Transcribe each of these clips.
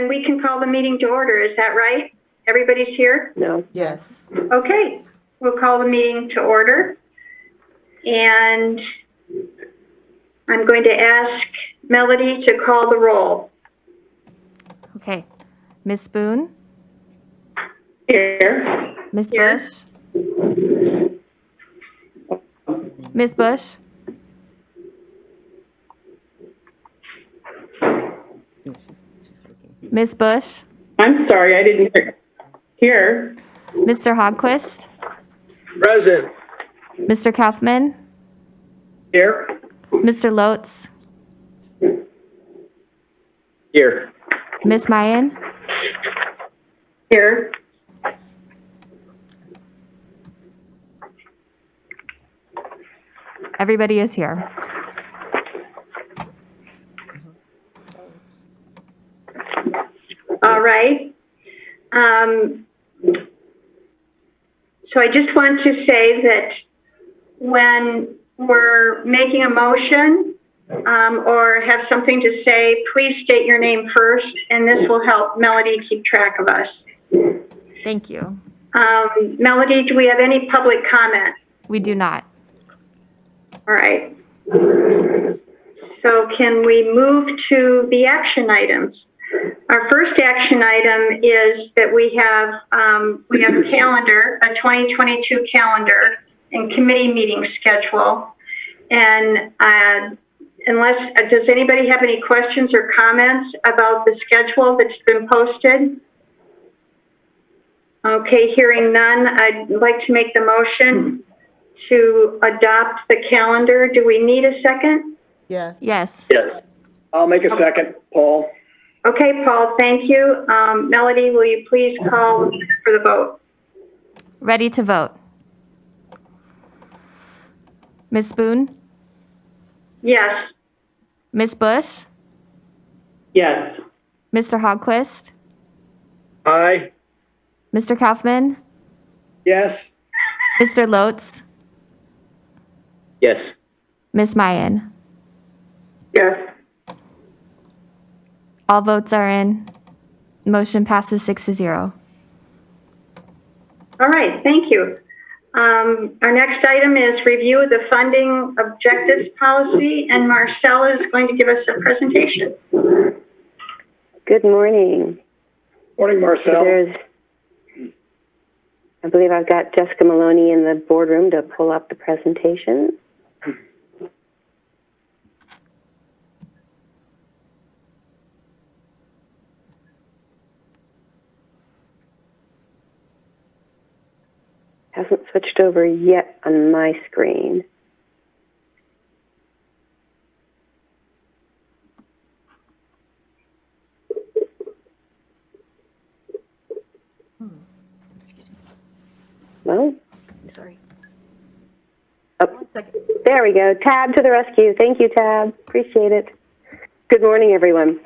we can call the meeting to order. Is that right? Everybody's here? No. Yes. Okay, we'll call the meeting to order. And I'm going to ask Melody to call the roll. Okay. Ms. Boone? Here. Ms. Here. Bush? Ms. Bush? Ms. Bush? I'm sorry, I didn't hear. Here. Mr. Hogquist? Present. Mr. Kaufman? Here. Mr. Lotz? Here. Ms. Mayen? Here. Everybody is here. All right. So I just want to say that when we're making a motion or have something to say, please state your name first, and this will help Melody keep track of us. Thank you. Melody, do we have any public comment? We do not. All right. So can we move to the action items? Our first action item is that we have a calendar, a 2022 calendar and committee meeting schedule. And does anybody have any questions or comments about the schedule that's been posted? Okay, hearing none, I'd like to make the motion to adopt the calendar. Do we need a second? Yes. Yes. Yes. I'll make a second, Paul. Okay, Paul, thank you. Melody, will you please call for the vote? Ready to vote. Ms. Boone? Yes. Ms. Bush? Yes. Mr. Hogquist? Aye. Mr. Kaufman? Yes. Mr. Lotz? Yes. Ms. Mayen? Yes. All votes are in. Motion passes 6-0. All right, thank you. Our next item is review of the funding objectives policy, and Marcel is going to give us a presentation. Good morning. Morning, Marcel. I believe I've got Jessica Maloney in the boardroom to pull up the presentation. Hasn't switched over yet on my screen. Well, Sorry. oh, 1 second. there we go. Tab to the rescue. Thank you, Tab. Appreciate it. Good morning, everyone.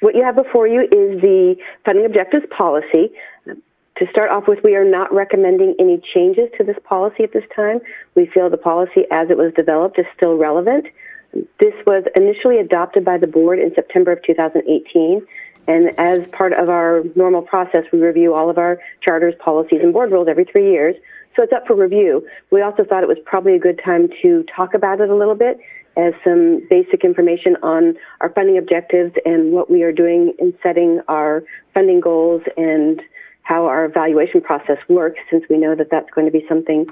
What you have before you is the funding objectives policy. To start off with, we are not recommending any changes to this policy at this time. We feel the policy as it was developed is still relevant. This was initially adopted by the board in September of 2018. And as part of our normal process, we review all of our charters, policies, and board rules every 3 years. So it's up for review. We also thought it was probably a good time to talk about it a little bit as some basic information on our funding objectives and what we are doing in setting our funding goals and how our evaluation process works, since we know that that's going to be something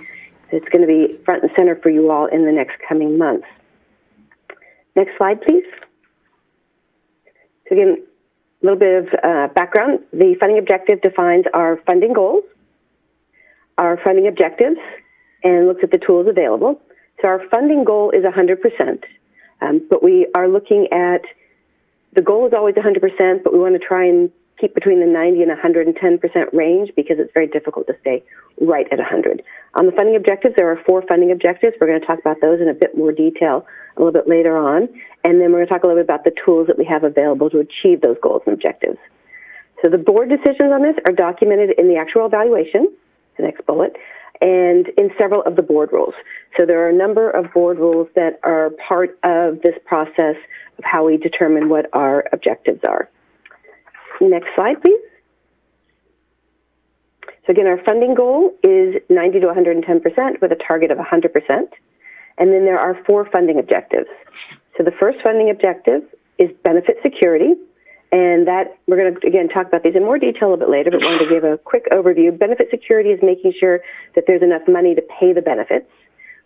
that's going to be front and center for you all in the next coming months. Next slide, please. So again, a little bit of background. The funding objective defines our funding goals, our funding objectives, and looks at the tools available. So our funding goal is 100%, but we are looking at, the goal is always 100%, but we want to try and keep between the 90 and 110% range because it's very difficult to stay right at 100. On the funding objectives, there are 4 funding objectives. We're going to talk about those in a bit more detail a little bit later on. And then we're going to talk a little bit about the tools that we have available to achieve those goals and objectives. So the board decisions on this are documented in the actual evaluation, the next bullet, and in several of the board rules. So there are a number of board rules that are part of this process of how we determine what our objectives are. Next slide, please. So again, our funding goal is 90 to 110% with a target of 100%. And then there are 4 funding objectives. So the first funding objective is benefit security. And that, we're going to, again, talk about these in more detail a bit later, but wanted to give a quick overview. Benefit security is making sure that there's enough money to pay the benefits.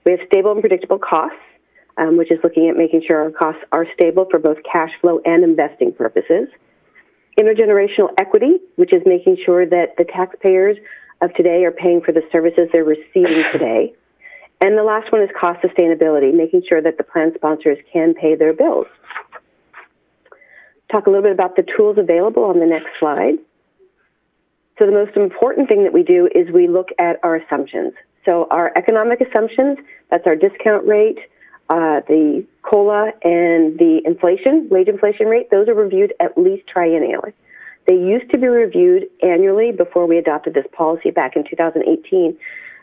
We have stable and predictable costs, which is looking at making sure our costs are stable for both cash flow and investing purposes. Intergenerational equity, which is making sure that the taxpayers of today are paying for the services they're receiving today. And the last one is cost sustainability, making sure that the plan sponsors can pay their bills. Talk a little bit about the tools available on the next slide. So the most important thing that we do is we look at our assumptions. So our economic assumptions, that's our discount rate, the COLA, and the inflation, wage inflation rate, those are reviewed at least triennially. They used to be reviewed annually before we adopted this policy back in 2018.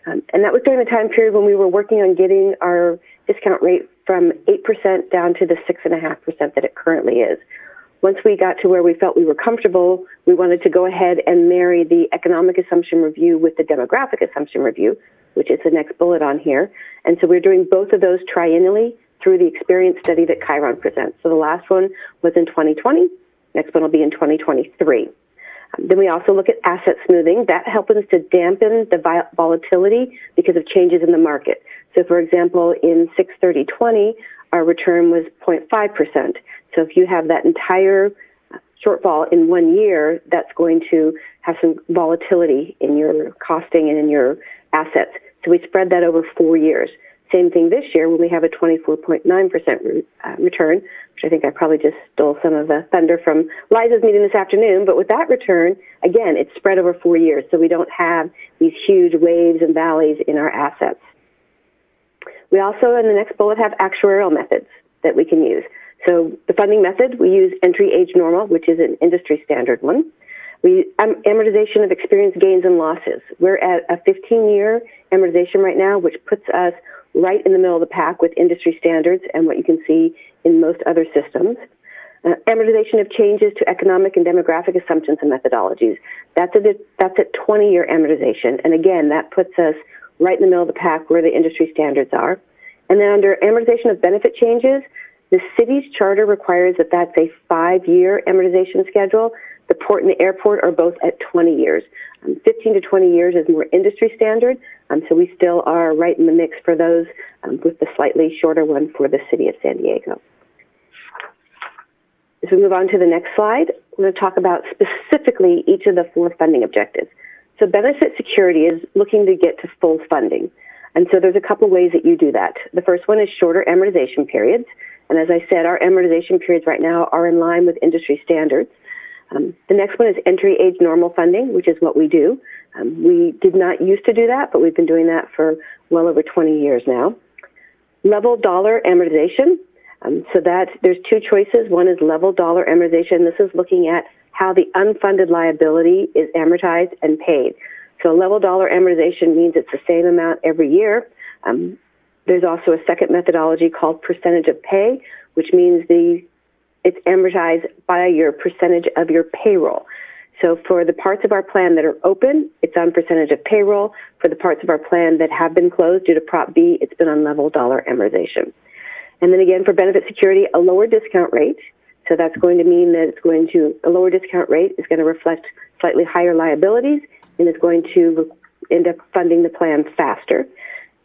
And that was during the time period when we were working on getting our discount rate from 8% down to the 6.5% that it currently is. Once we got to where we felt we were comfortable, we wanted to go ahead and marry the economic assumption review with the demographic assumption review, which is the next bullet on here. And so we're doing both of those triennially through the experience study that Chiron presents. So the last one was in 2020. Next one will be in 2023. Then we also look at asset smoothing. That helps us to dampen the volatility because of changes in the market. So for example, in 6/30/20, our return was 0.5%. So if you have that entire shortfall in 1 year, that's going to have some volatility in your costing and in your assets. So we spread that over 4 years. Same thing this year when we have a 24.9% return, which I think I probably just stole some of the thunder from Liza's meeting this afternoon. But with that return, again, it's spread over 4 years. So we don't have these huge waves and valleys in our assets. We also, in the next bullet, have actuarial methods that we can use. So the funding method, we use entry age normal, which is an industry standard one. We amortization of experience gains and losses. We're at a 15-year amortization right now, which puts us right in the middle of the pack with industry standards and what you can see in most other systems. Amortization of changes to economic and demographic assumptions and methodologies. That's a 20-year amortization. And again, that puts us right in the middle of the pack where the industry standards are. And then under amortization of benefit changes, the city's charter requires that that's a 5-year amortization schedule. The port and the airport are both at 20 years. 15 to 20 years is more industry standard, so we still are right in the mix for those with the slightly shorter one for the city of San Diego. As we move on to the next slide, we're going to talk about specifically each of the 4 funding objectives. So benefit security is looking to get to full funding. And so there's a couple ways that you do that. The first one is shorter amortization periods. And as I said, our amortization periods right now are in line with industry standards. The next one is entry age normal funding, which is what we do. We did not used to do that, but we've been doing that for well over 20 years now. Level dollar amortization. So that there's 2 choices. One is level dollar amortization. This is looking at how the unfunded liability is amortized and paid. So level dollar amortization means it's the same amount every year. There's also a second methodology called percentage of pay, which means it's amortized by your percentage of your payroll. So for the parts of our plan that are open, it's on percentage of payroll. For the parts of our plan that have been closed due to Prop B, it's been on level dollar amortization. And then again, for benefit security, a lower discount rate. So that's going to mean that a lower discount rate is going to reflect slightly higher liabilities and is going to end up funding the plan faster.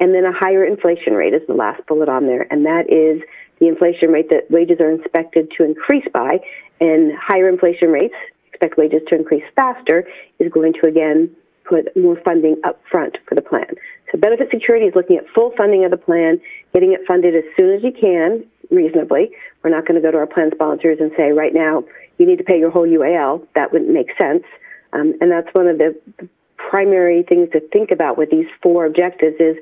And then a higher inflation rate is the last bullet on there, and that is the inflation rate that wages are expected to increase by, and higher inflation rates expect wages to increase faster is going to, again, put more funding up front for the plan. So benefit security is looking at full funding of the plan, getting it funded as soon as you can, reasonably. We're not going to go to our plan sponsors and say, right now, you need to pay your whole UAL. That wouldn't make sense. And that's one of the primary things to think about with these 4 objectives is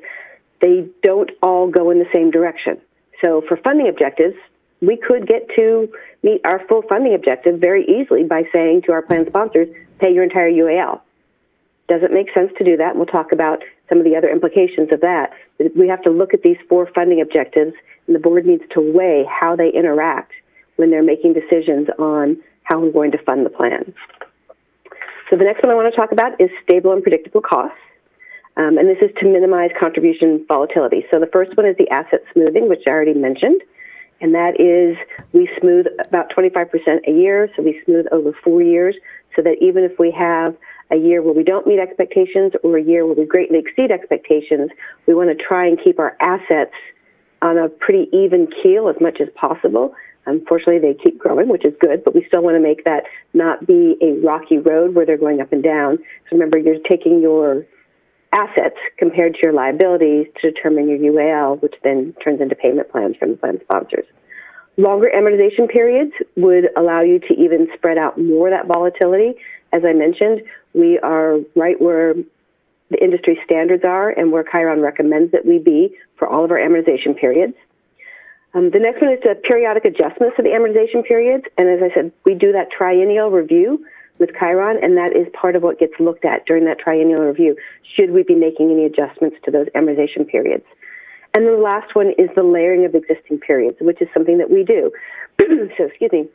they don't all go in the same direction. So for funding objectives, we could get to meet our full funding objective very easily by saying to our plan sponsors, pay your entire UAL. Doesn't make sense to do that, and we'll talk about some of the other implications of that. We have to look at these 4 funding objectives, and the board needs to weigh how they interact when they're making decisions on how we're going to fund the plan. So the next one I want to talk about is stable and predictable costs. And this is to minimize contribution volatility. So the first one is the asset smoothing, which I already mentioned. And that is we smooth about 25% a year. So we smooth over 4 years so that even if we have a year where we don't meet expectations or a year where we greatly exceed expectations, we want to try and keep our assets on a pretty even keel as much as possible. Unfortunately, they keep growing, which is good, but we still want to make that not be a rocky road where they're going up and down. So remember, you're taking your assets compared to your liabilities to determine your UAL, which then turns into payment plans from the plan sponsors. Longer amortization periods would allow you to even spread out more of that volatility. As I mentioned, we are right where the industry standards are and where Chiron recommends that we be for all of our amortization periods. The next one is the periodic adjustments of the amortization periods. And as I said, we do that triennial review with Chiron, and that is part of what gets looked at during that triennial review. Should we be making any adjustments to those amortization periods? And then the last one is the layering of existing periods, which is something that we do. So, excuse me.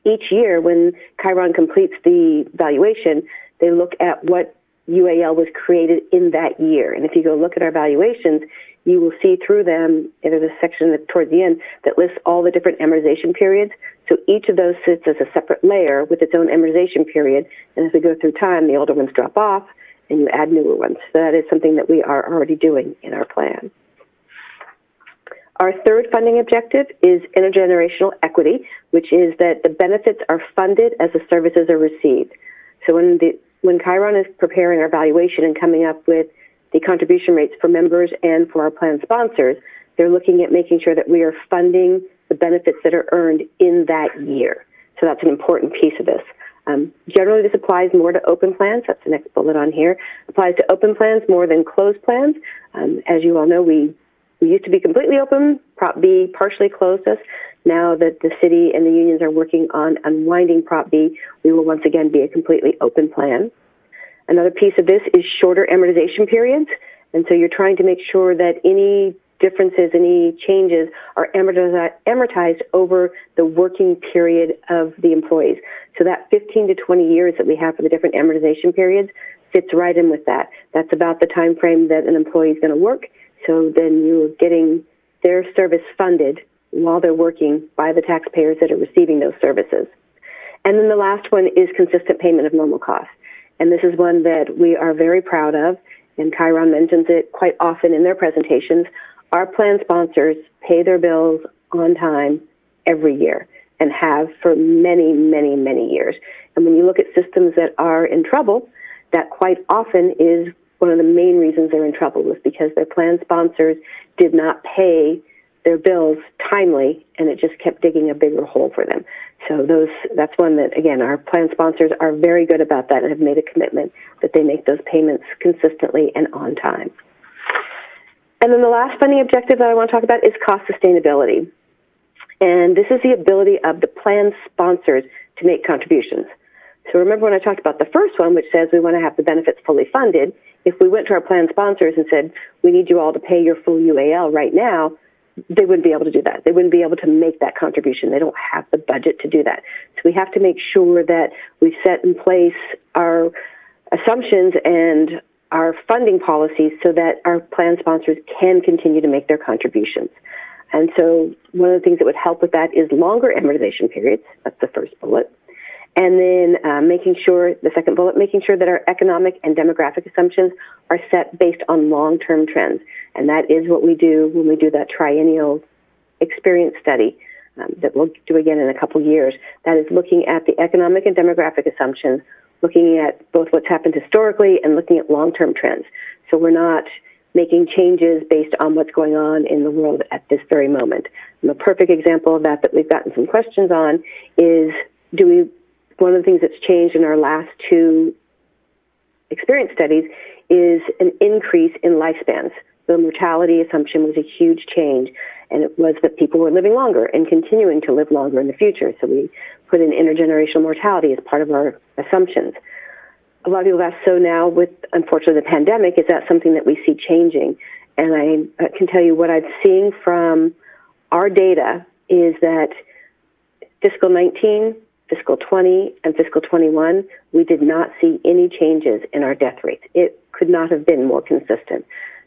Each year when Chiron completes the valuation, they look at what UAL was created in that year. And if you go look at our valuations, you will see through them, there's a section towards the end that lists all the different amortization periods. So each of those sits as a separate layer with its own amortization period. And as we go through time, the older ones drop off and you add newer ones. So that is something that we are already doing in our plan. Our third funding objective is intergenerational equity, which is that the benefits are funded as the services are received. So when Chiron is preparing our valuation and coming up with the contribution rates for members and for our plan sponsors, they're looking at making sure that we are funding the benefits that are earned in that year. So that's an important piece of this. Generally, this applies more to open plans. That's the next bullet on here. Applies to open plans more than closed plans. As you all know, we used to be completely open, Prop B partially closed us. Now that the city and the unions are working on unwinding Prop B, we will once again be a completely open plan. Another piece of this is shorter amortization periods. And so you're trying to make sure that any differences, any changes are amortized over the working period of the employees. So that 15 to 20 years that we have for the different amortization periods fits right in with that. That's about the time frame that an employee is going to work. So then you're getting their service funded while they're working by the taxpayers that are receiving those services. And then the last one is consistent payment of normal costs. And this is one that we are very proud of, and Chiron mentions it quite often in their presentations. Our plan sponsors pay their bills on time every year and have for many, many, many years. And when you look at systems that are in trouble, that quite often is one of the main reasons they're in trouble, was because their plan sponsors did not pay their bills timely, and it just kept digging a bigger hole for them. So that's one that, again, our plan sponsors are very good about that and have made a commitment that they make those payments consistently and on time. And then the last funding objective that I want to talk about is cost sustainability. And this is the ability of the plan sponsors to make contributions. So remember when I talked about the first one, which says we want to have the benefits fully funded, if we went to our plan sponsors and said, we need you all to pay your full UAL right now, they wouldn't be able to do that. They wouldn't be able to make that contribution. They don't have the budget to do that. So we have to make sure that we set in place our assumptions and our funding policies so that our plan sponsors can continue to make their contributions. And so one of the things that would help with that is longer amortization periods. That's the first bullet. And then making sure, the second bullet, making sure that our economic and demographic assumptions are set based on long-term trends. And that is what we do when we do that triennial experience study that we'll do again in a couple years. That is looking at the economic and demographic assumptions, looking at both what's happened historically and looking at long-term trends. So we're not making changes based on what's going on in the world at this very moment. And the perfect example of that we've gotten some questions on is, one of the things that's changed in our last two experience studies is an increase in lifespans. The mortality assumption was a huge change, and it was that people were living longer and continuing to live longer in the future. So we put in intergenerational mortality as part of our assumptions. A lot of people ask, so now with, unfortunately, the pandemic, is that something that we see changing? And I can tell you what I'm seeing from our data is that fiscal 19 fiscal 20 and fiscal 21, we did not see any changes in our death rates. It could not have been more consistent.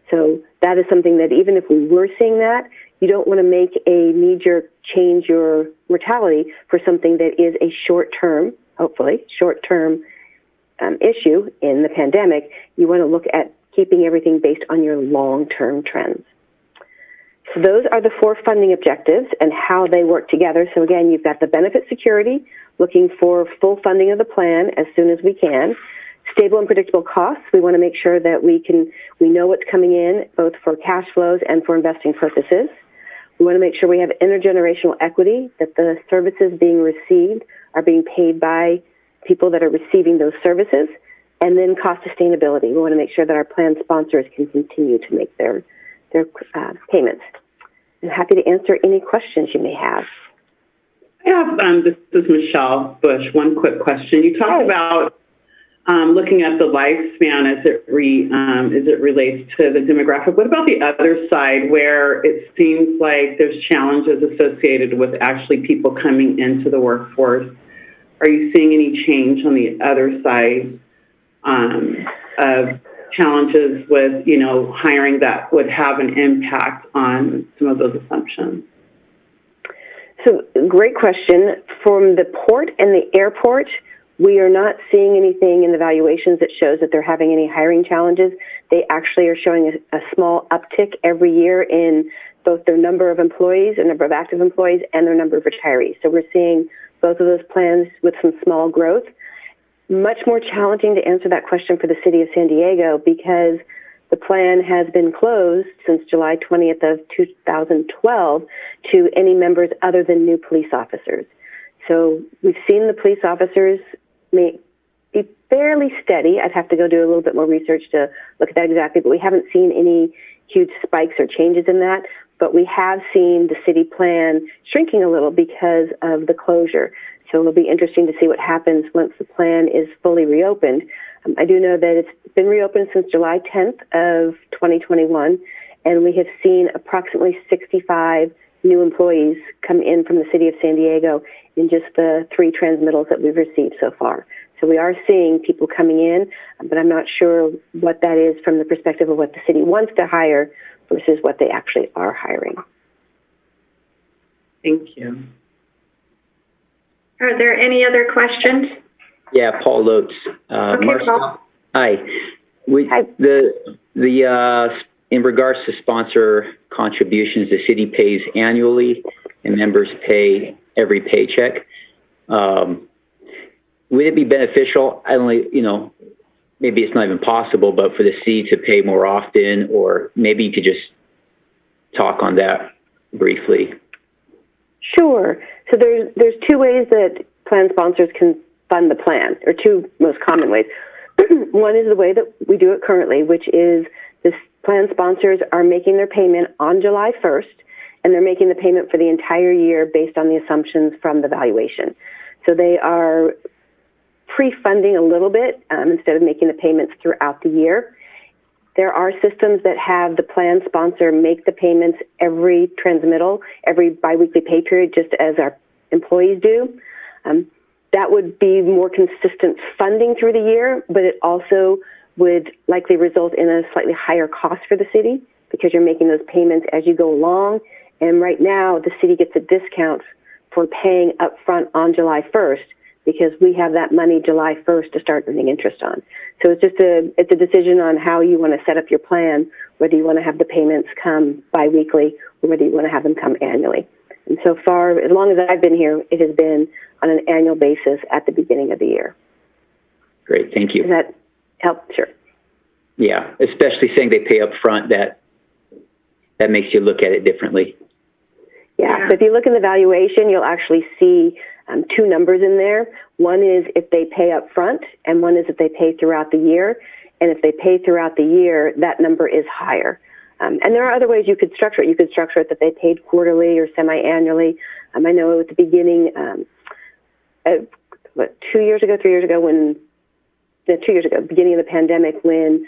So that is something that even if we were seeing that, you don't want to make a knee-jerk change your mortality for something that is a short-term, hopefully, short-term issue in the pandemic. You want to look at keeping everything based on your long-term trends. So those are the 4 funding objectives and how they work together. So again, you've got the benefit security, looking for full funding of the plan as soon as we can. Stable and predictable costs. We want to make sure that we know what's coming in, both for cash flows and for investing purposes. We want to make sure we have intergenerational equity, that the services being received are being paid by people that are receiving those services. And then cost sustainability. We want to make sure that our plan sponsors can continue to make their payments. I'm happy to answer any questions you may have. I have, this is Michelle Bush, one quick question. You talked about looking at the lifespan as it relates to the demographic. What about the other side where it seems like there's challenges associated with actually people coming into the workforce? Are you seeing any change on the other side of challenges with, hiring that would have an impact on some of those assumptions? So, great question. From the port and the airport, we are not seeing anything in the valuations that shows that they're having any hiring challenges. They actually are showing a small uptick every year in both their number of employees, the number of active employees, and their number of retirees. So we're seeing both of those plans with some small growth. Much more challenging to answer that question for the city of San Diego because the plan has been closed since July 20th of 2012 to any members other than new police officers. So we've seen the police officers be fairly steady. I'd have to go do a little bit more research to look at that exactly, but we haven't seen any huge spikes or changes in that. But we have seen the city plan shrinking a little because of the closure. So it'll be interesting to see what happens once the plan is fully reopened. I do know that it's been reopened since July 10th of 2021, and we have seen approximately 65 new employees come in from the city of San Diego in just the 3 transmittals that we've received so far. So we are seeing people coming in, but I'm not sure what that is from the perspective of what the city wants to hire versus what they actually are hiring. Thank you. Are there any other questions? Yeah, Paul Lotz. Okay, Marcel. Paul. Hi. Hi. In regards to sponsor contributions, the city pays annually and members pay every paycheck. Would it be beneficial? Maybe it's not even possible, but for the city to pay more often, or maybe you could just talk on that briefly. Sure. So there's 2 ways that plan sponsors can fund the plan, or 2 most common ways. One is the way that we do it currently, which is the plan sponsors are making their payment on July 1st, and they're making the payment for the entire year based on the assumptions from the valuation. So they are pre-funding a little bit instead of making the payments throughout the year. There are systems that have the plan sponsor make the payments every transmittal, every biweekly pay period, just as our employees do. That would be more consistent funding through the year, but it also would likely result in a slightly higher cost for the city because you're making those payments as you go along. And right now, the city gets a discount for paying upfront on July 1st because we have that money July 1st to start earning interest on. So it's just a decision on how you want to set up your plan, whether you want to have the payments come biweekly or whether you want to have them come annually. And so far, as long as I've been here, it has been on an annual basis at the beginning of the year. Great, thank you. Does that help? Sure. Yeah, especially saying they pay up front, that makes you look at it differently. Yeah, so if you look in the valuation, you'll actually see 2 numbers in there. One is if they pay up front, and one is if they pay throughout the year. And if they pay throughout the year, that number is higher. And there are other ways you could structure it. You could structure it that they paid quarterly or semi-annually. I know at the beginning, 2 years ago, 3 years ago, beginning of the pandemic, when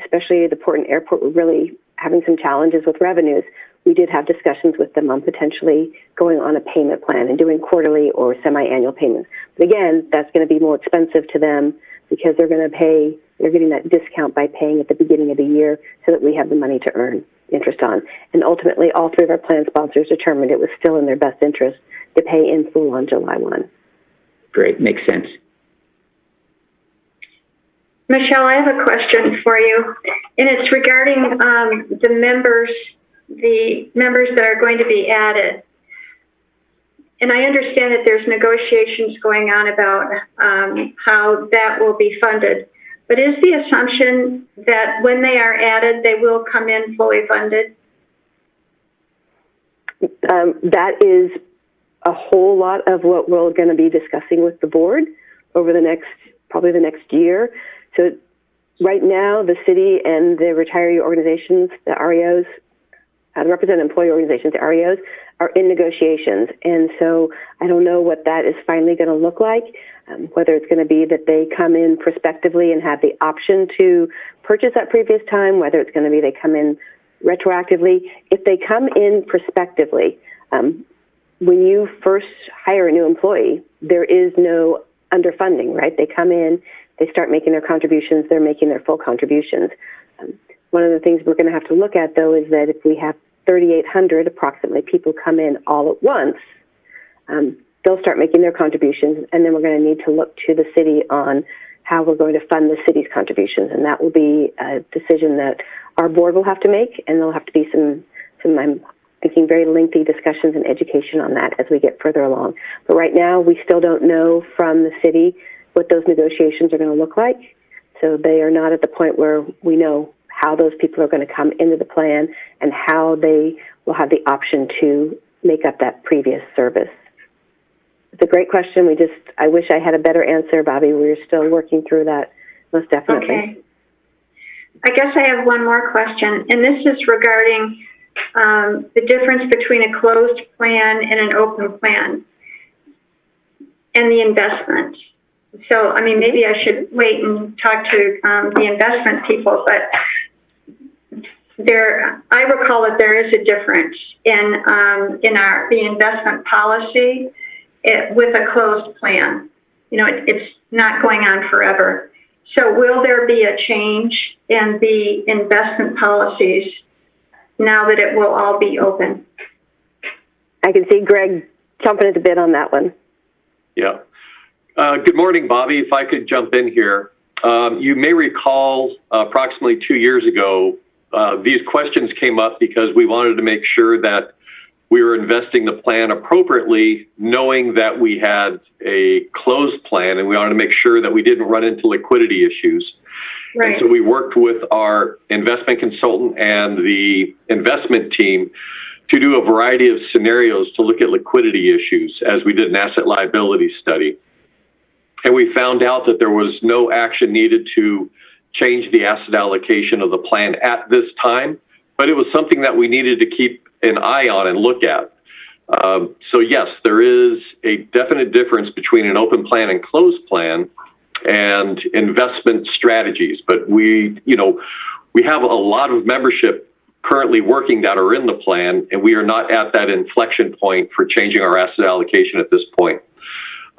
especially the port and airport were really having some challenges with revenues, we did have discussions with them on potentially going on a payment plan and doing quarterly or semi-annual payments. But again, that's going to be more expensive to them because they're getting that discount by paying at the beginning of the year so that we have the money to earn interest on. And ultimately, all three of our plan sponsors determined it was still in their best interest to pay in full on July 1. Great, makes sense. Michelle, I have a question for you, and it's regarding the members that are going to be added. And I understand that there's negotiations going on about how that will be funded. But is the assumption that when they are added, they will come in fully funded? That is a whole lot of what we're going to be discussing with the board over probably the next year. So right now, the city and the retiree organizations, the REOs, the representative employee organizations, the REOs, are in negotiations. And so I don't know what that is finally going to look like, whether it's going to be that they come in prospectively and have the option to purchase at previous time, whether it's going to be they come in retroactively. If they come in prospectively, when you first hire a new employee, there is no underfunding, right? They come in, they start making their contributions, they're making their full contributions. One of the things we're going to have to look at, though, is that if we have 3,800 approximately people come in all at once, they'll start making their contributions, and then we're going to need to look to the city on how we're going to fund the city's contributions, and that will be a decision that our board will have to make, and there'll have to be some I'm thinking, very lengthy discussions and education on that as we get further along. But right now, we still don't know from the city what those negotiations are going to look like, so they are not at the point where we know how those people are going to come into the plan and how they will have the option to make up that previous service. It's a great question. I wish I had a better answer, Bobby. We're still working through that, most definitely. Okay. I guess I have one more question, and this is regarding the difference between a closed plan and an open plan and the investment. So, I mean, maybe I should wait and talk to the investment people, but I recall that there is a difference in the investment policy with a closed plan. You know, it's not going on forever. So will there be a change in the investment policies now that it will all be open? I can see Greg jumping at the bit on that one. Yeah. Good morning, Bobby. If I could jump in here. You may recall approximately 2 years ago, these questions came up because we wanted to make sure that we were investing the plan appropriately, knowing that we had a closed plan, and we wanted to make sure that we didn't run into liquidity issues. Right. And so we worked with our investment consultant and the investment team to do a variety of scenarios to look at liquidity issues as we did an asset liability study. And we found out that there was no action needed to change the asset allocation of the plan at this time, but it was something that we needed to keep an eye on and look at. So yes, there is a definite difference between an open plan and closed plan and investment strategies. But we have a lot of membership currently working that are in the plan, and we are not at that inflection point for changing our asset allocation at this point.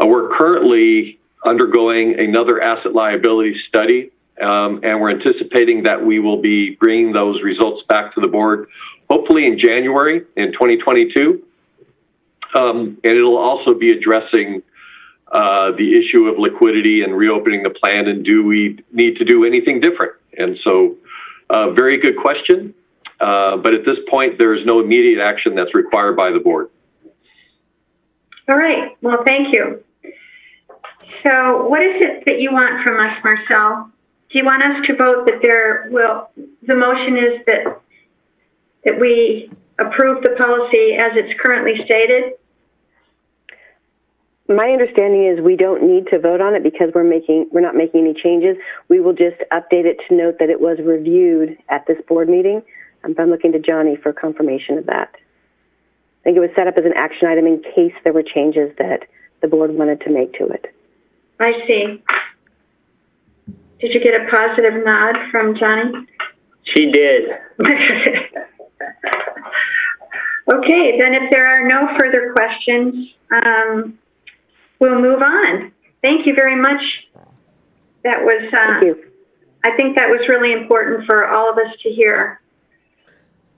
We're currently undergoing another asset liability study, and we're anticipating that we will be bringing those results back to the board, hopefully in January in 2022. And it'll also be addressing the issue of liquidity and reopening the plan, and do we need to do anything different? And so, very good question. But at this point, there's no immediate action that's required by the board. All right. Well, thank you. So what is it that you want from us, Marcel? Do you want us to vote that the motion is that we approve the policy as it's currently stated? My understanding is we don't need to vote on it because we're not making any changes. We will just update it to note that it was reviewed at this board meeting. I'm looking to Johnny for confirmation of that. I think it was set up as an action item in case there were changes that the board wanted to make to it. I see. Did you get a positive nod from Johnny? She did. Okay, then if there are no further questions, we'll move on. Thank you very much. That was, Thank you. I think that was really important for all of us to hear.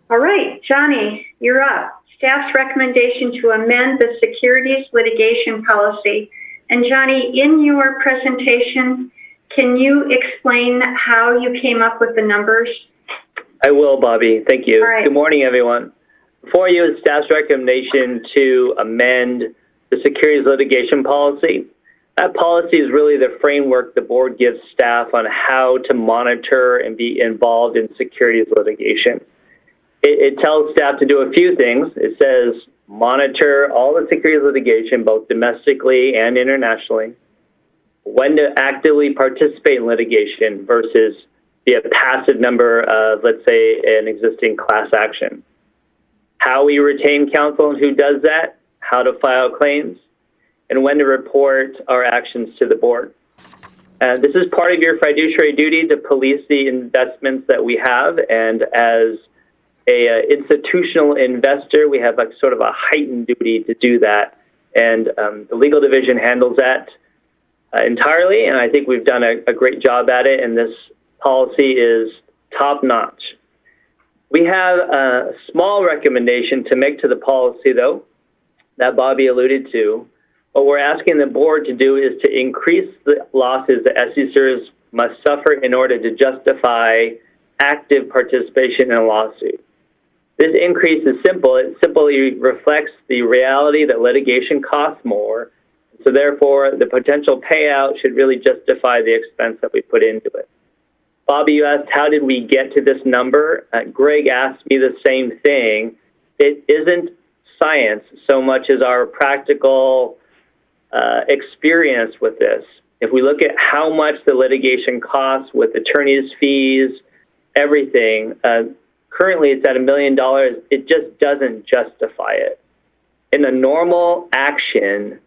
All right, Johnny, you're up. Staff's recommendation to amend the securities litigation policy. And Johnny, in your presentation, can you explain how you came up with the numbers? I will, Bobby. Thank you. All right. Good morning, everyone. Before you is staff's recommendation to amend the securities litigation policy. That policy is really the framework the board gives staff on how to monitor and be involved in securities litigation. It tells staff to do a few things. It says monitor all the securities litigation, both domestically and internationally, when to actively participate in litigation versus be a passive member of, let's say, an existing class action, how we retain counsel and who does that, how to file claims, and when to report our actions to the board. This is part of your fiduciary duty to police the investments that we have, and as a institutional investor, we have a sort of a heightened duty to do that, and the legal division handles that entirely, and I think we've done a great job at it, and this policy is top-notch. We have a small recommendation to make to the policy, though, that Bobby alluded to. What we're asking the board to do is to increase the losses that SDCERS must suffer in order to justify active participation in a lawsuit. This increase is simple. It simply reflects the reality that litigation costs more. So therefore, the potential payout should really justify the expense that we put into it. Bobby, you asked, how did we get to this number? Greg asked me the same thing. It isn't science so much as our practical experience with this. If we look at how much the litigation costs with attorney's fees, everything, currently it's at $1 million. It just doesn't justify it. In a normal action,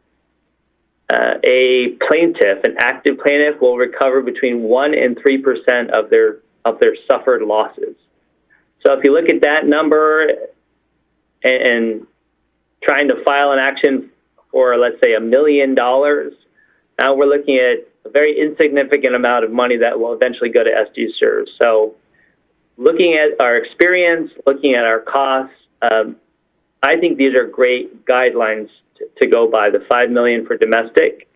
a plaintiff, an active plaintiff, will recover between 1% and 3% of their suffered losses. So if you look at that number and trying to file an action for, let's say, $1 million, now we're looking at a very insignificant amount of money that will eventually go to SDCERS. So looking at our experience, looking at our costs, I think these are great guidelines to go by, the $5 million for domestic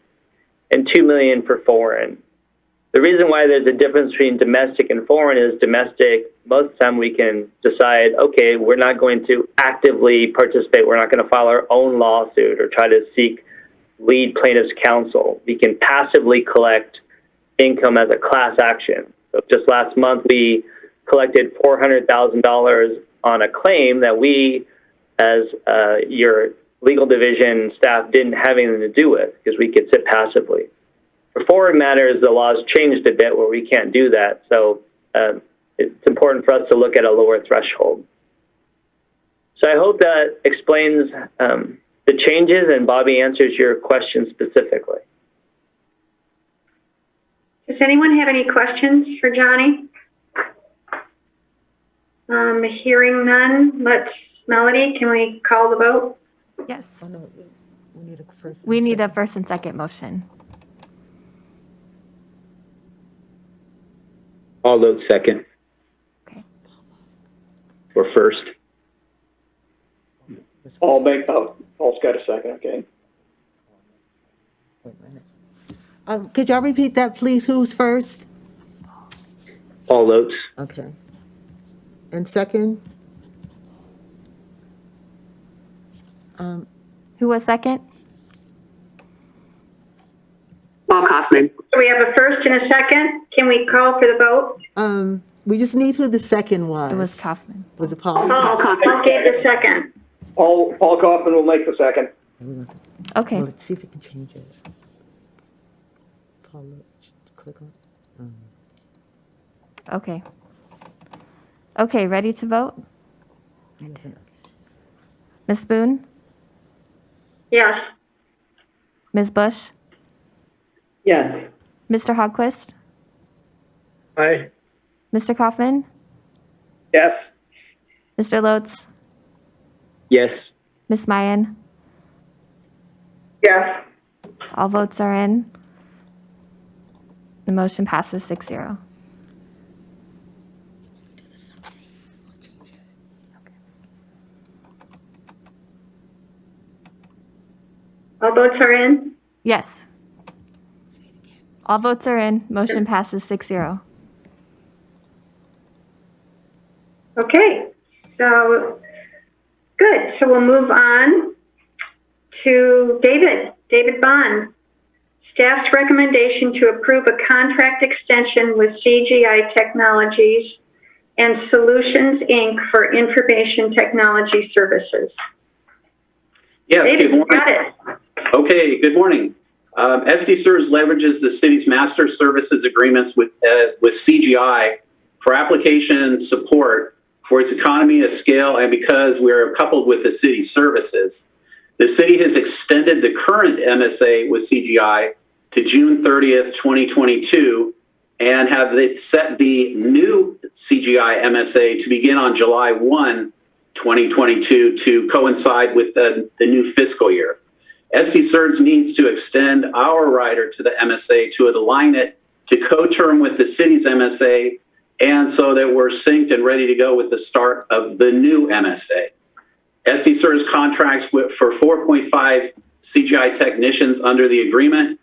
and $2 million for foreign. The reason why there's a difference between domestic and foreign is domestic, most of the time we can decide, okay, we're not going to actively participate. We're not going to file our own lawsuit or try to seek lead plaintiff's counsel. We can passively collect income as a class action. So just last month, we collected $400,000 on a claim that we, as your legal division staff, didn't have anything to do with because we could sit passively. For foreign matters, the laws changed a bit where we can't do that. So it's important for us to look at a lower threshold. So I hope that explains the changes, and Bobby answers your question specifically. Does anyone have any questions for Johnny? Hearing none, Melody, can we call the vote? Yes. Oh, no, we need a first. We need a first and second motion. All those second. Okay. Or first. Paul's got a second, okay. Wait a minute. Could y'all repeat that, please? Who's first? Paul Lotz. Okay. And second? Who was second? Paul Kaufman. So we have a first and a second. Can we call for the vote? We just need who the second was. It was Kaufman. Was it Paul? Paul gave the second. Paul Kaufman will make the second. Okay. Well, let's see if we can change it. Paul, click on. Okay. Okay, ready to vote? Ms. Boone? Yes. Ms. Bush? Yes. Mr. Hogquist? Aye. Mr. Kaufman? Yes. Mr. Lotz? Yes. Ms. Mayen? Yes. All votes are in. The motion passes 6-0. All votes are in? Yes. All votes are in. Motion passes 6-0. Okay, so good. So we'll move on to David Bond. Staff's recommendation to approve a contract extension with CGI Technologies and Solutions, Inc. for information technology services. Yes, David, good you morning. got it. Okay, good morning. SDCERS leverages the city's master services agreements with CGI for application support for its economy of scale, and because we're coupled with the city services. The city has extended the current MSA with CGI to June 30th, 2022, and have set the new CGI MSA to begin on July 1, 2022 to coincide with the new fiscal year. SDCERS needs to extend our rider to the MSA to align it to co-term with the city's MSA, and so that we're synced and ready to go with the start of the new MSA. SDCERS contracts for 4.5 CGI technicians under the agreement.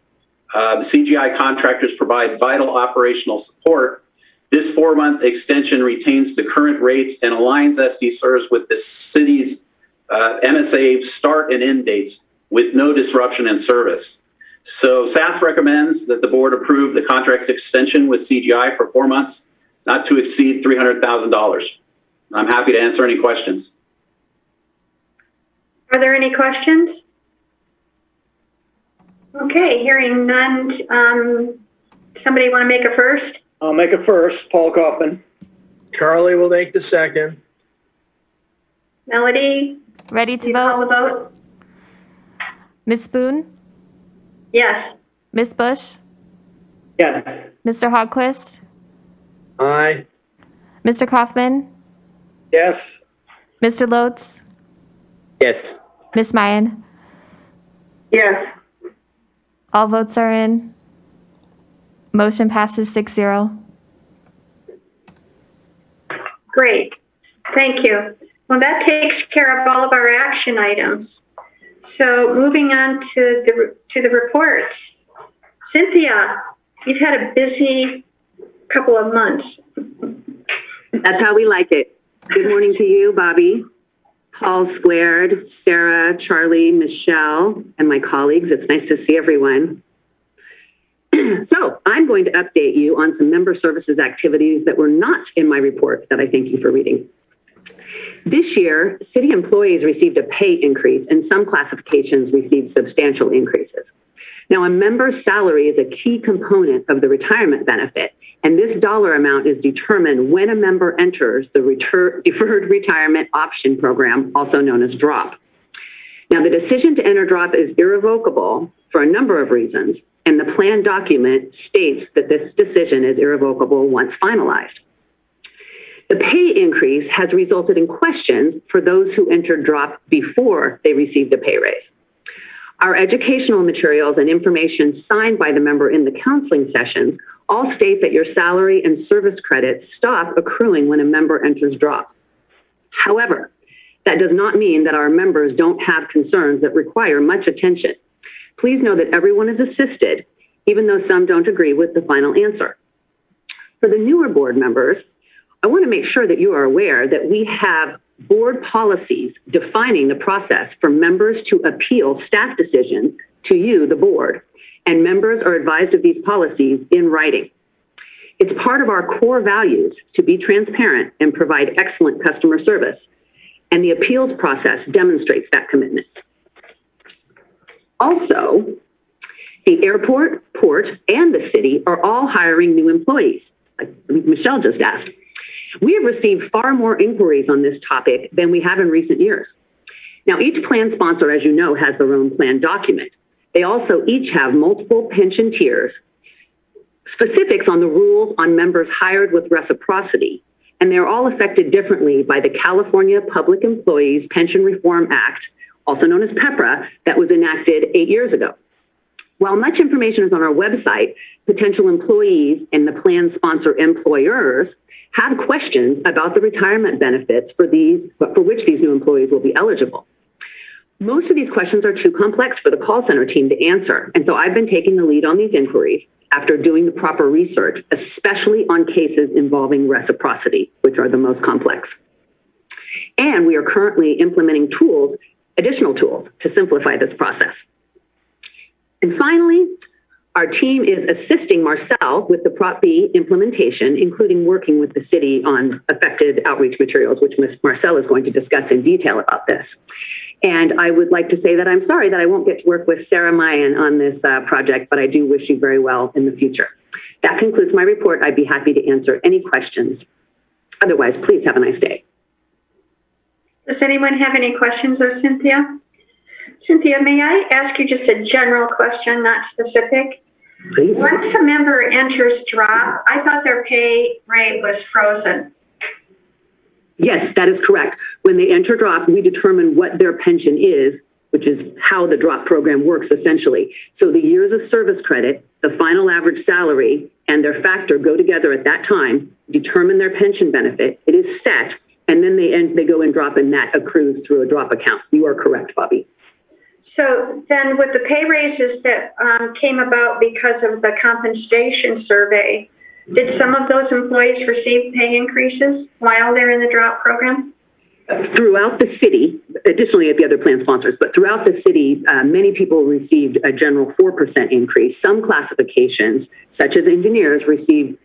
The CGI contractors provide vital operational support. This 4-month extension retains the current rates and aligns SDCERS with the city's MSA start and end dates with no disruption in service. So staff recommends that the board approve the contract extension with CGI for 4 months, not to exceed $300,000. I'm happy to answer any questions. Are there any questions? Okay, hearing none. Somebody want to make a first? I'll make a first. Paul Kaufman. Charlie will make the second. Melody? Ready to You call the vote? vote? Ms. Spoon? Yes. Ms. Bush? Yes. Mr. Hogquist? Aye. Mr. Kaufman? Yes. Mr. Lotes? Yes. Ms. Mayen? Yes. All votes are in. Motion passes 6-0. Great. Thank you. Well, that takes care of all of our action items. So moving on to the reports. Cynthia, you've had a busy couple of months. That's how we like it. Good morning to you, Bobby, Paul Squared, Sarah, Charlie, Michelle, and my colleagues. It's nice to see everyone. So I'm going to update you on some member services activities that were not in my report that I thank you for reading. This year, city employees received a pay increase, and some classifications received substantial increases. Now, a member's salary is a key component of the retirement benefit, and this dollar amount is determined when a member enters the Deferred Retirement Option Program, also known as DROP. Now, the decision to enter DROP is irrevocable for a number of reasons, and the plan document states that this decision is irrevocable once finalized. The pay increase has resulted in questions for those who entered DROP before they received a pay raise. Our educational materials and information signed by the member in the counseling sessions all state that your salary and service credits stop accruing when a member enters DROP. However, that does not mean that our members don't have concerns that require much attention. Please know that everyone is assisted, even though some don't agree with the final answer. For the newer board members, I want to make sure that you are aware that we have board policies defining the process for members to appeal staff decisions to you, the board, and members are advised of these policies in writing. It's part of our core values to be transparent and provide excellent customer service, and the appeals process demonstrates that commitment. Also, the airport, port, and the city are all hiring new employees, like Michelle just asked. We have received far more inquiries on this topic than we have in recent years. Now, each plan sponsor, as you know, has their own plan document. They also each have multiple pension tiers, specifics on the rules on members hired with reciprocity, and they're all affected differently by the California Public Employees Pension Reform Act, also known as PEPRA, that was enacted 8 years ago. While much information is on our website, potential employees and the plan sponsor employers have questions about the retirement benefits for which these new employees will be eligible. Most of these questions are too complex for the call center team to answer, and so I've been taking the lead on these inquiries after doing the proper research, especially on cases involving reciprocity, which are the most complex. And we are currently implementing additional tools to simplify this process. And finally, our team is assisting Marcel with the Prop B implementation, including working with the city on affected outreach materials, which Ms. Marcel is going to discuss in detail about this. And I would like to say that I'm sorry that I won't get to work with Sarah Mayan on this project, but I do wish you very well in the future. That concludes my report. I'd be happy to answer any questions. Otherwise, please have a nice day. Does anyone have any questions of Cynthia? Cynthia, may I ask you just a general question, not specific? Please. Once a member enters drop, I thought their pay rate was frozen. Yes, that is correct. When they enter drop, we determine what their pension is, which is how the drop program works essentially. So the years of service credit, the final average salary, and their factor go together at that time, determine their pension benefit. It is set, and then they go in drop, and that accrues through a drop account. You are correct, Bobby. So then with the pay raises that came about because of the compensation survey, did some of those employees receive pay increases while they're in the drop program? Throughout the city, additionally at the other plan sponsors, but throughout the city, many people received a general 4% increase. Some classifications, such as engineers, received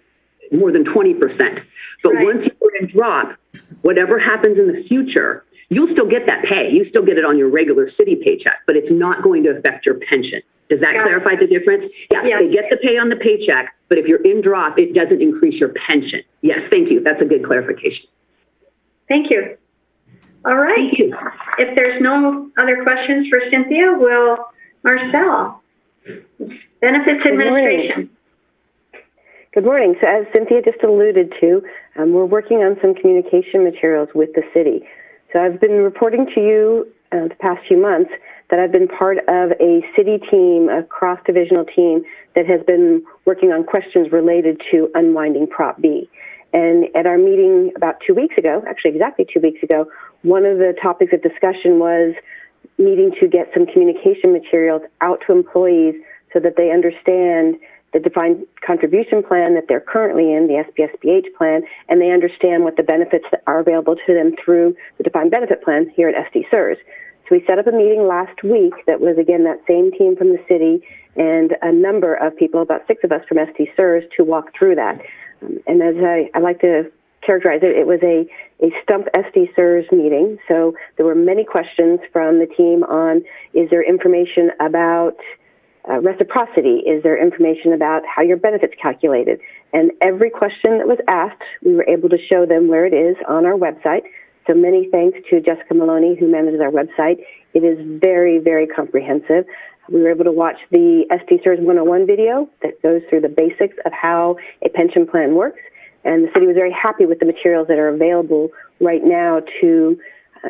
more than 20%. But Right. once you're in drop, whatever happens in the future, you'll still get that pay. You still get it on your regular city paycheck, but it's not going to affect your pension. Does that clarify the difference? Yeah, Yes. They get the pay on the paycheck, but if you're in drop, it doesn't increase your pension. Yes, thank you. That's a good clarification. Thank you. All right. Thank you. If there's no other questions for Cynthia, Marcel, Benefits Administration. Good morning. So as Cynthia just alluded to, we're working on some communication materials with the city. So I've been reporting to you the past few months that I've been part of a city team, a cross-divisional team that has been working on questions related to unwinding Prop B. And at our meeting about 2 weeks ago, actually exactly 2 weeks ago, one of the topics of discussion was needing to get some communication materials out to employees so that they understand the defined contribution plan that they're currently in, the SPSBH plan, and they understand what the benefits that are available to them through the defined benefit plan here at SDCERS. So we set up a meeting last week that was, again, that same team from the city and a number of people, about 6 of us from SDCERS, to walk through that. And as I like to characterize it, it was a Stump SDCERS meeting. So there were many questions from the team on, is there information about reciprocity? Is there information about how your benefits calculated? And every question that was asked, we were able to show them where it is on our website. So many thanks to Jessica Maloney, who manages our website. It is very, very comprehensive. We were able to watch the SDCERS 101 video that goes through the basics of how a pension plan works. And the city was very happy with the materials that are available right now to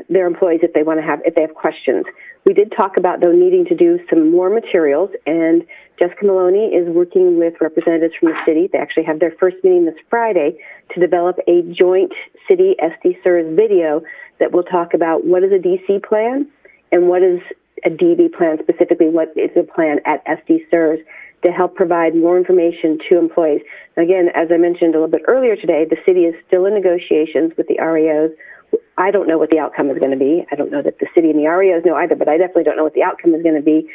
their employees if they have questions. We did talk about, though, needing to do some more materials, and Jessica Maloney is working with representatives from the city. They actually have their first meeting this Friday to develop a joint city SDCERS video that will talk about what is a DC plan and what is a DB plan, specifically what is a plan at SDCERS, to help provide more information to employees. Again, as I mentioned a little bit earlier today, the city is still in negotiations with the REOs. I don't know what the outcome is going to be. I don't know that the city and the REOs know either, but I definitely don't know what the outcome is going to be.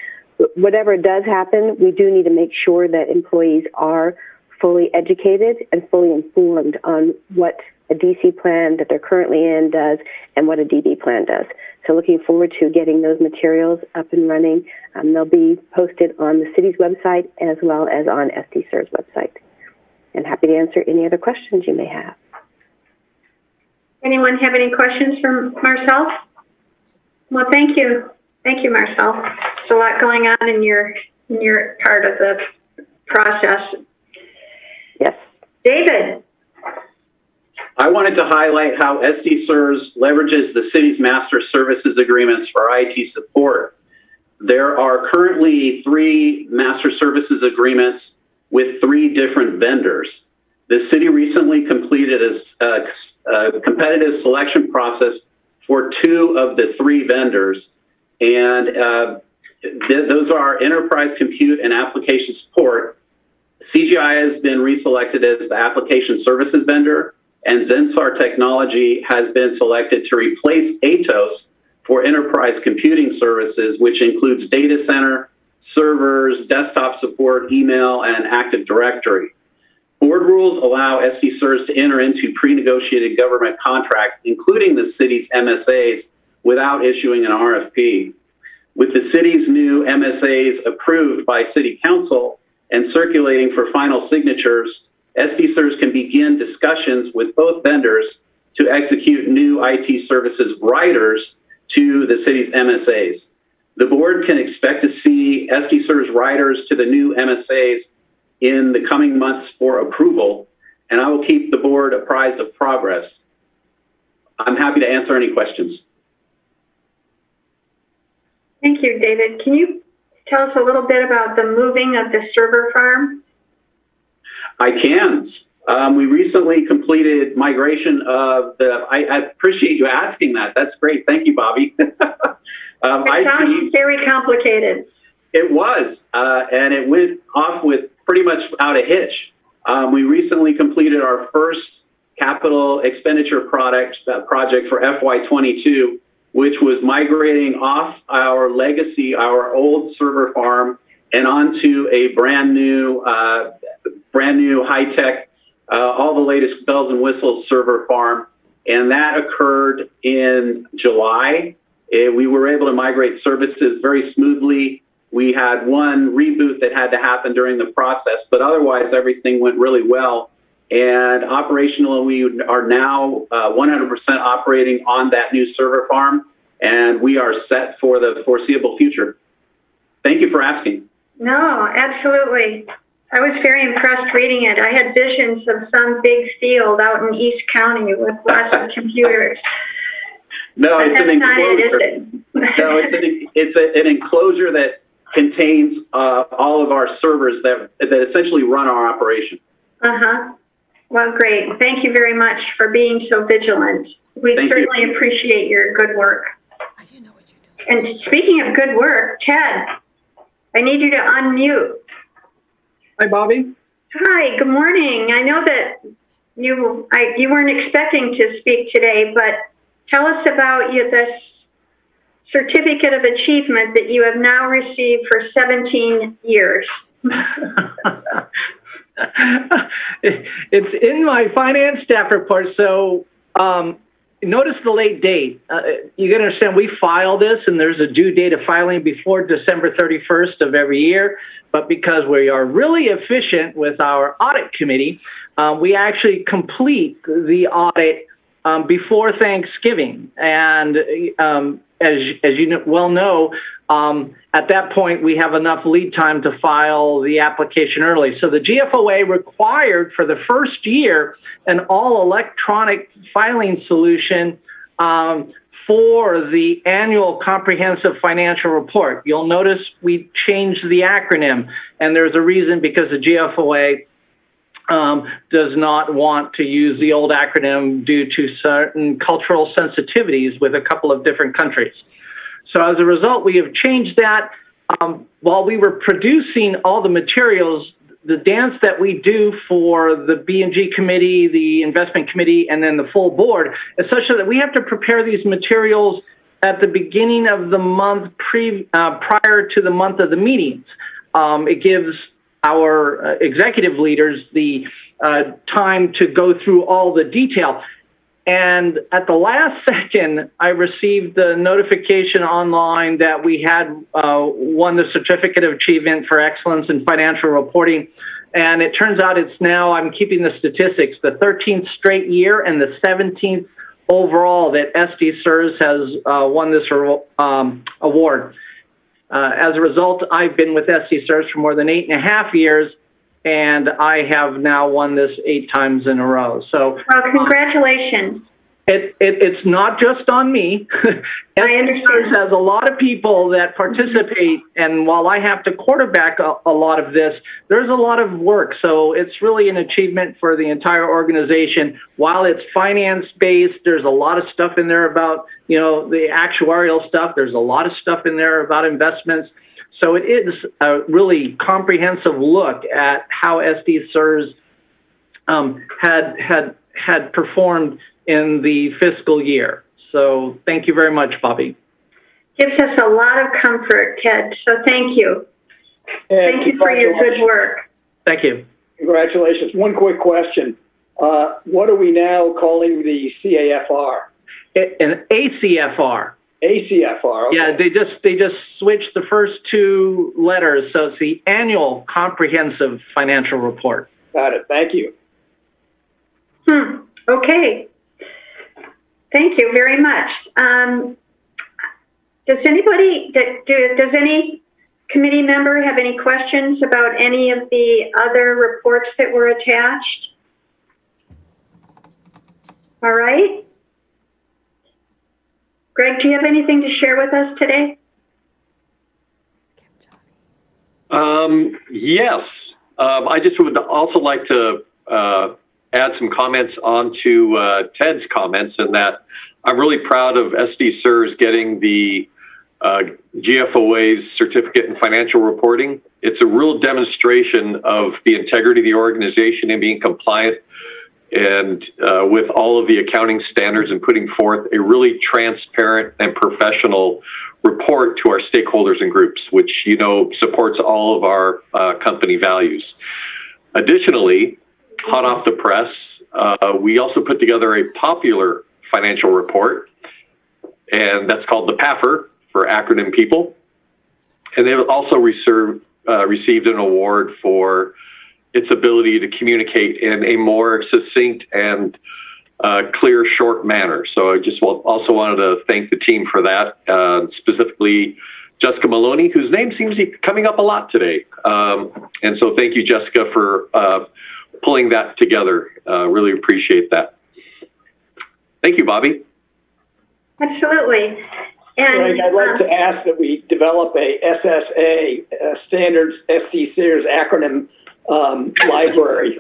Whatever does happen, we do need to make sure that employees are fully educated and fully informed on what a DC plan that they're currently in does and what a DB plan does. So looking forward to getting those materials up and running. They'll be posted on the city's website as well as on SDCERS website. And happy to answer any other questions you may have. Anyone have any questions for Marcel? Well, thank you. Thank you, Marcel. There's a lot going on in your part of the process. Yes. David. I wanted to highlight how SDCERS leverages the city's master services agreements for IT support. There are currently 3 master services agreements with 3 different vendors. The city recently completed a competitive selection process for 2 of the 3 vendors, and those are enterprise compute and application support. CGI has been reselected as the application services vendor, and Zensar Technology has been selected to replace Atos for enterprise computing services, which includes data center, servers, desktop support, email, and Active Directory. Board rules allow SDCERS to enter into pre-negotiated government contracts, including the city's MSAs, without issuing an RFP. With the city's new MSAs approved by City Council and circulating for final signatures, SDCERS can begin discussions with both vendors to execute new IT services riders to the city's MSAs. The board can expect to see SDCERS riders to the new MSAs in the coming months for approval, and I will keep the board apprised of progress. I'm happy to answer any questions. Thank you, David. Can you tell us a little bit about the moving of the server farm? I can. We recently completed migration of the, I appreciate you asking that. That's great. Thank you, Bobby. It sounds very complicated. It was, and it went off with pretty much without a hitch. We recently completed our first capital expenditure project for FY22, which was migrating off our legacy, our old server farm, and onto a brand new high-tech, all the latest bells and whistles server farm. And that occurred in July. We were able to migrate services very smoothly. We had one reboot that had to happen during the process, but otherwise everything went really well. And operationally, we are now 100% operating on that new server farm, and we are set for the foreseeable future. Thank you for asking. No, absolutely. I was very impressed reading it. I had visions of some big field out in East County with lots of computers. No, but it's an enclosure. No, it's an enclosure that contains all of our servers that essentially run our operation. Uh-huh. Well, great. Thank you very much for being so vigilant. We certainly appreciate your good work. And speaking of good work, Ted, I need you to unmute. Hi, Bobby. Hi, good morning. I know that you weren't expecting to speak today, but tell us about this certificate of achievement that you have now received for 17 years. It's in my finance staff report, so notice the late date. You got to understand, we file this, and there's a due date of filing before December 31st of every year. But because we are really efficient with our audit committee, we actually complete the audit before Thanksgiving. And as you well know, at that point, we have enough lead time to file the application early. So the GFOA required for the first year an all-electronic filing solution for the annual comprehensive financial report. You'll notice we changed the acronym, and there's a reason, because the GFOA does not want to use the old acronym due to certain cultural sensitivities with a couple of different countries. So as a result, we have changed that. While we were producing all the materials, the dance that we do for the B&G committee, the investment committee, and then the full board is such that we have to prepare these materials at the beginning of the month prior to the month of the meetings. It gives our executive leaders the time to go through all the detail. And at the last second, I received the notification online that we had won the Certificate of Achievement for Excellence in Financial Reporting. And it turns out it's now, I'm keeping the statistics, the 13th straight year and the 17th overall that SDCERS has won this award. As a result, I've been with SDCERS for more than 8.5 years. and I have now won this 8 times in a row. So, Well, congratulations. It's not just on me. I understand. Has a lot of people that participate, and while I have to quarterback a lot of this, there's a lot of work. So it's really an achievement for the entire organization. While it's finance-based, there's a lot of stuff in there about, the actuarial stuff. There's a lot of stuff in there about investments. So it is a really comprehensive look at how SDCERS had performed in the fiscal year. So thank you very much, Bobby. Gives us a lot of comfort, Ted. So thank you. Thank you for your good work. Thank you. Congratulations. One quick question. What are we now calling the CAFR? An ACFR. ACFR. Okay. Yeah, they just switched the first 2 letters, so it's the Annual Comprehensive Financial Report. Got it. Thank you. Okay. Thank you very much. Does any committee member have any questions about any of the other reports that were attached? All right. Greg, do you have anything to share with us today? Yes. I just would also like to add some comments onto Ted's comments, in that I'm really proud of SDCERS getting the GFOA's certificate in financial reporting. It's a real demonstration of the integrity of the organization and being compliant and with all of the accounting standards, and putting forth a really transparent and professional report to our stakeholders and groups, which, supports all of our company values. Additionally, hot off the press, we also put together a popular financial report, and that's called the PAFR for acronym people. And they've also received an award for its ability to communicate in a more succinct and clear, short manner. So I just also wanted to thank the team for that, specifically Jessica Maloney, whose name seems to be coming up a lot today. And so thank you, Jessica, for pulling that together. Really appreciate that. Thank you, Bobby. Absolutely. And Greg, I'd like to ask that we develop a SSA, Standards SDCERS acronym library.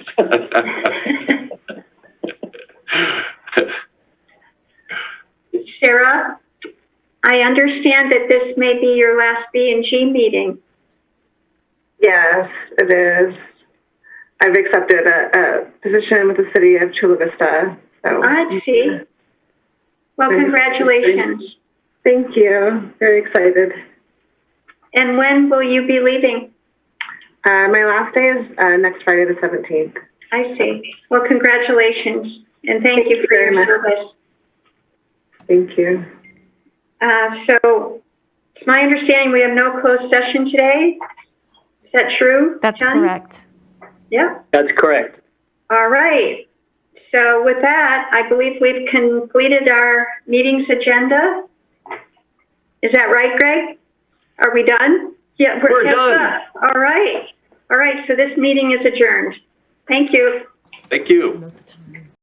Sarah, I understand that this may be your last B&G meeting. Yes, it is. I've accepted a position with the city of Chula Vista. So. I see. Well, congratulations. Thank you. Very excited. And when will you be leaving? My last day is next Friday, the 17th. I see. Well, congratulations, and thank you for your service. Thank you. So, it's my understanding we have no closed session today. Is that true? That's John? correct. Yeah. That's correct. All right. So with that, I believe we've completed our meeting's agenda. Is that right, Greg? Are we done? Yeah, we're done. All right. All right. So this meeting is adjourned. Thank you. Thank you.